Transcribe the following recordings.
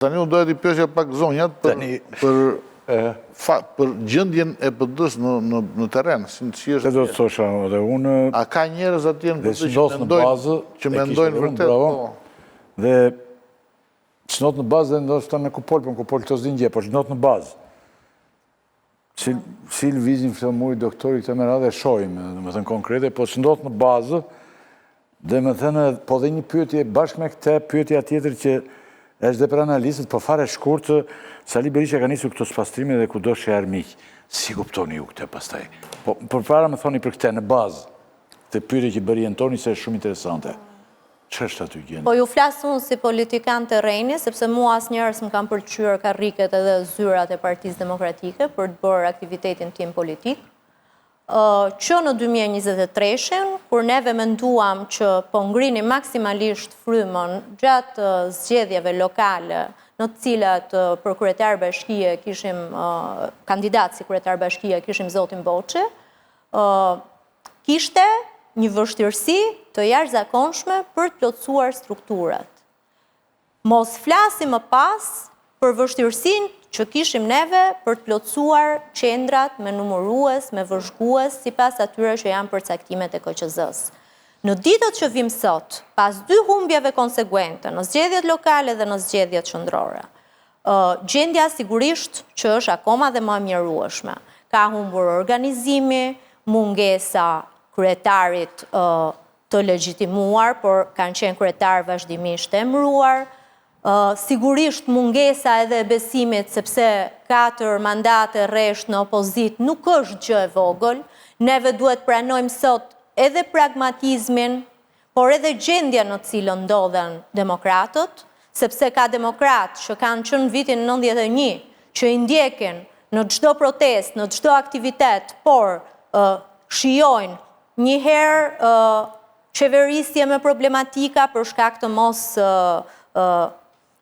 Tani unë dojë t'i pyesja pak zonjat për gjendjen e PD-s në teren. Se do të thosha dhe unë... A ka njerëz atje në PD që mendojnë vërtet? Dhe që notë në bazë dhe ndoshta me Kupol, për në Kupol të zdin gje, por që notë në bazë. Si lëvizin fëtëmuri doktori këtë me radhe shojmë, dhe me thënë konkrete, po që notë në bazë, dhe me thënë, po dhe një pyetje bashkë me këte, pyetja tjetër që është dhe për analistët, po fare shkurtë, Sali Berisha ka nisur këto spastrime dhe ku do shë armiq. Si kuptoni ju këte pastaj? Po për para me thoni për këte në bazë, të pyetje që bëri Antoni se është shumë interesante. Që është aty gjendë? Po ju flasë unë si politikan të rejni, sepse mua as njerës më kam përqyër karriket edhe zyrat e Partisë Demokratike për të bërë aktivitetin tim politik. Që në 2023, kur neve menduam që po ngrini maksimalisht frymën gjatë zgjedhjeve lokale, në të cilat për kryetar bashkie kishim, kandidat si kryetar bashkie kishim Zotin Boçi, kishte një vështirësi të jashtëzakonshme për të plotësuar strukturat. Mos flasim më pas për vështirësinë që kishim neve për të plotësuar qendrat me numërues, me vëzhgues, sipas atyre që janë përcaktimet e KQZ-s. Në ditët që vim sot, pas 2 humbjeve konsekuente, në zgjedhjet lokale dhe në zgjedhjet qendrore, gjendja sigurisht që është akoma dhe më e mjerueshme. Ka humbur organizimi, mungesa kryetarit të legjitimuar, por kanë qenë kryetar vazhdimisht e emëruar, sigurisht mungesa edhe besimit sepse 4 mandate rresht në opozit nuk është gjë e vogël, neve duhet pranojmë sot edhe pragmatizmin, por edhe gjendja në cilën ndodhen demokratët, sepse ka demokratë që kanë qenë në vitin 91, që i ndjekin në çdo protest, në çdo aktivitet, por shijojnë njëherë qeverisje me problematika për shkak të mos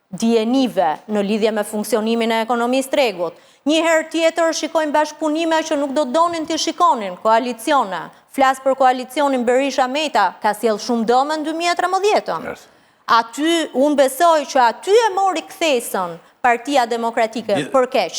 dijenive në lidhje me funksionimin e ekonomisë tregut. Njëherë tjetër shikojnë bashkëpunime që nuk do donin të shikonin, koalicione. Flasë për koalicionin Berisha-Meta, ka sjellë shumë dëme në 2013. Aty, unë besoj që aty e mori kthesën Partia Demokratike për keq.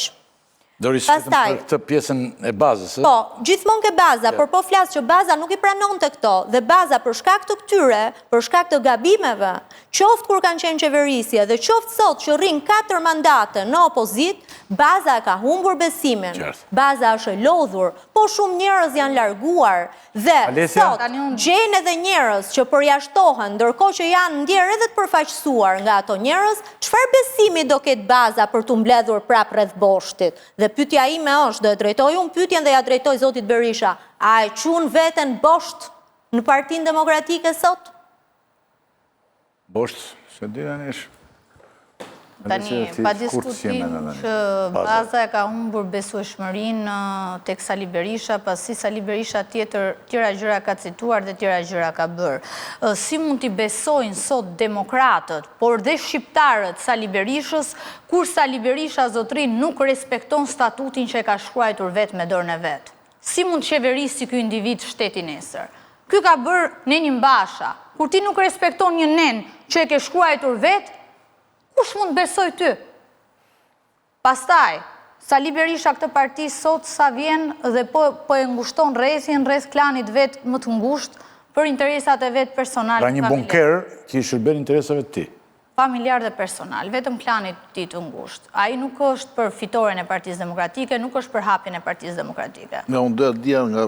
Dori, si vetëm për këtë pjesën e bazës? Po, gjithmonë ke baza, por po flasë që baza nuk i pranon të këto, dhe baza për shkak të këtyre, për shkak të gabimeve, qoftë kur kanë qenë qeverisje, dhe qoftë sot që rrin 4 mandate në opozit, baza ka humbur besimin, baza është e lodhur, po shumë njerëz janë larguar, dhe sot gjenë edhe njerëz që përjashtohen, ndërkohë që janë ndjerë edhe të përfaqësuar nga ato njerëz, çfarë besimi do ketë baza për të mbledhur prapë rreth boshtit? Dhe pyetja ime është, do e drejtoj unë pyetjen dhe ja drejtoj Zotit Berisha, a e qun veten bosht në Partinë Demokratike sot? Bosht, se dira nesh. Tani, pa diskutim që baza e ka humbur besueshmërinë tek Sali Berisha, pasi Sali Berisha tjera gjëra ka cituar dhe tjera gjëra ka bërë. Si mund t'i besojnë sot demokratët, por dhe shqiptarët Sali Berishës, kur Sali Berisha zotrin nuk respekton statutin që e ka shkruajtur vetë me dorën e vetë? Si mund qeverisi ky individ shtetin nesër? Ky ka bërë Nenin Basha. Kur ti nuk respekton një nen që e ke shkruajtur vetë, kush mund besoj ty? Pastaj, Sali Berisha këtë parti sot sa vjen dhe po e ngushton rrethin rreth klanit vetë më të ngushtë për interesat e vetë personale. Pra një bunker që i shërben interesave të ti? Familjar dhe personal, vetëm klanit ti të ngushtë. Ai nuk është për fitoren e Partisë Demokratike, nuk është për hapjen e Partisë Demokratike. Nga unë dhe dhja nga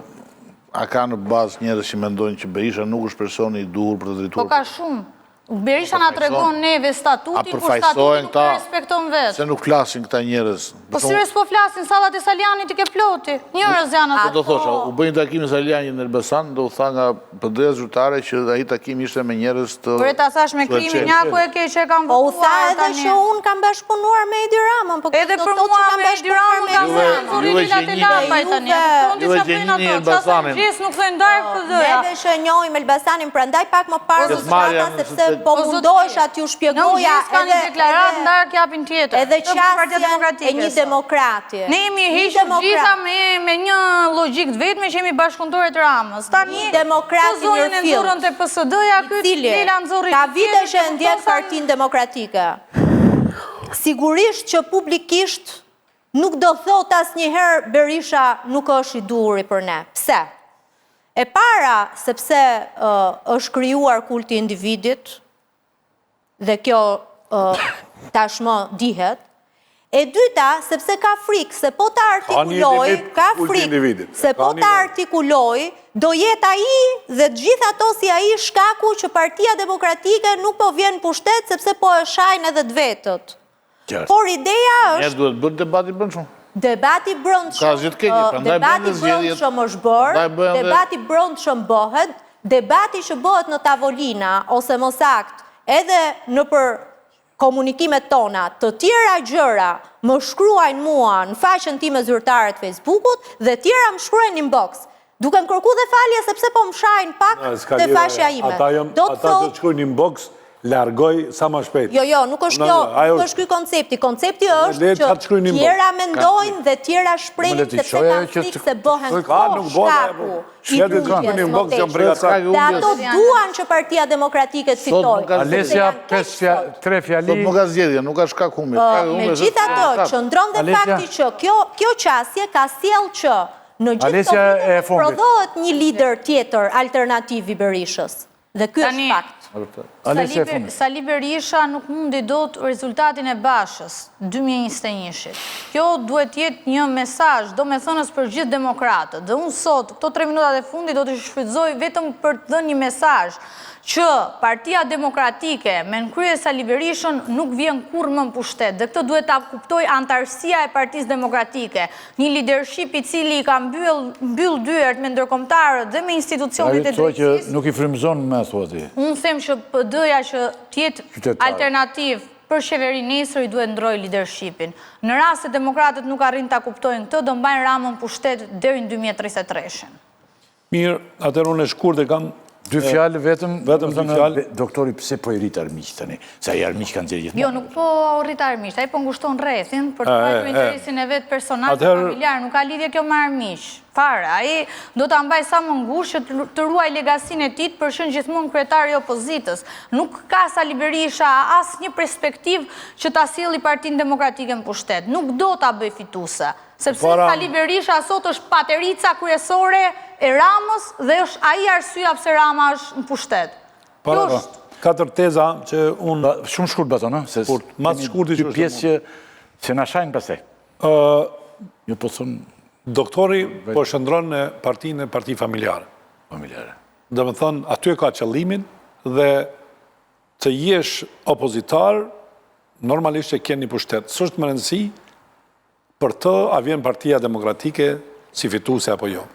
a ka në bazë njerëz që mendojnë që Berisha nuk është personi i duhur për të drejtuar. Po ka shumë. Berisha na tregon neve statutin, kur statutin nuk e respekton vetë. Se nuk flasin këta njerëz. Po sires po flasin, sallat e Salianit i ke ploti. Njerëz janë ato. Do thosha, u bëjnë takimin Salianit në Elbasan, do u tha nga PD-ja zyrtare që ai takim ishte me njerëz të... Por e ta thash me krimin njaku e ke që e kam votuar. Po u tha edhe që unë kam bashkëpunuar me Edi Ramën. Edhe për mua me Edi Ramën kam zuri lilat e lambaj tani. Juve gjenjini Elbasanin. Gjithë nuk thënë ndarë PD-ja. Neve shënjojmë Elbasanin, prandaj pak më parë po mundohesh aty u shpjegoja edhe qasjen e një demokrati. Ne jemi hequr gjitha me një logjik të vetme që jemi bashkëpunëtorë të Ramës. Një demokrati në nxurrën të PSD-ja, ky Lila nxorri ka vite që ndjek Partinë Demokratike. Sigurisht që publikisht nuk do thot asnjëherë Berisha nuk është i duhuri për ne. Pse? E para, sepse është krijuar kulti i individit, dhe kjo tashmë dihet. E dyta, sepse ka frikë, se po të artikuloj, do jetë ai dhe gjithë ato si ai shkaku që Partia Demokratike nuk po vjen pushtet, sepse po e shajnë edhe të vetët. Por ideja është... Ne duhet bërë debati brendshëm. Debati brendshëm është bërë, debati brendshëm bëhet, debati që bëhet në tavolina, ose më saktë, edhe në për komunikimet tona, të tjera gjëra më shkruajnë mua në faqen time zyrtare të Facebookut dhe tjera më shkruajnë në inbox. Duke më kërku dhe falje sepse po më shajnë pak të faqja ime. Ata që shkruajnë në inbox, largoj sa më shpejt. Jo, nuk është kjo, nuk është ky koncepti. Koncepti është që tjera mendojnë dhe tjera shprejnë sepse kanë frikë se bëhen shkaku i rrugjes më tepër. Dhe ato duan që Partia Demokratike të fitojë. Alesia, 3 fjali... Sot nuk ka zgjedhje, nuk ka shkak humit. Megjithatë, qëndron dhe fakti që kjo qasje ka sjellë që në gjithë të prodhohet një lider tjetër alternativ i Berishës. Dhe ky është fakt. Sali Berisha nuk mundi dot rezultatin e Bashës 2021-shit. Kjo duhet jetë një mesazh, domethënës për gjithë demokratët. Dhe unë sot, këto 3 minutat e fundit, do të shfrytëzoj vetëm për të dhënë një mesazh që Partia Demokratike me nënkrye Sali Berishën nuk vjen kurrë më në pushtet. Dhe këtë duhet ta kuptoj antarësia e Partisë Demokratike. Një leadership i cili ka mbyll dyert me ndërkombëtarët dhe me institucionet e drejtësisë. Që nuk i frymëzon me thoti. Unë them që PD-ja që tjetë alternativ për qeveri nesër i duhet ndrojë leadershipin. Në rast se demokratët nuk arrin ta kuptojnë këtë, do mbajnë Ramën pushtet deri në 2033-shën. Mirë, atëherë unë e shkurt e kam 2 fjalë vetëm, fjalë. Doktori, pse po i rrit armiq tani? Se ai armiq kanë gjithë. Jo, nuk po rrit armiq, ai po ngushton rrethin për të marrë interesin e vet personal dhe familjar, nuk ka lidhje kjo me armiq. Fare, ai do ta mbaj sa më ngushtë që të ruaj legacinë e tij për qenë gjithmonë kryetari i opozitës. Nuk ka Sali Berisha asnjë perspektivë që ta sjelli Partinë Demokratike në pushtet. Nuk do ta bëj fituese, sepse Sali Berisha sot është paterica kryesore e Ramës dhe është ai arsyeja pse Rama është në pushtet. Para 4 teza që unë shumë shkurt baton, se mas shkurti që pjesë që na shajnë pastaj. Jo po thon doktori po shndron në partinë e Parti Familjare. Do të thonë aty ka qëllimin dhe të jesh opozitar normalisht e keni pushtet. S'është më rëndësi për të a vjen Partia Demokratike si fituese apo jo.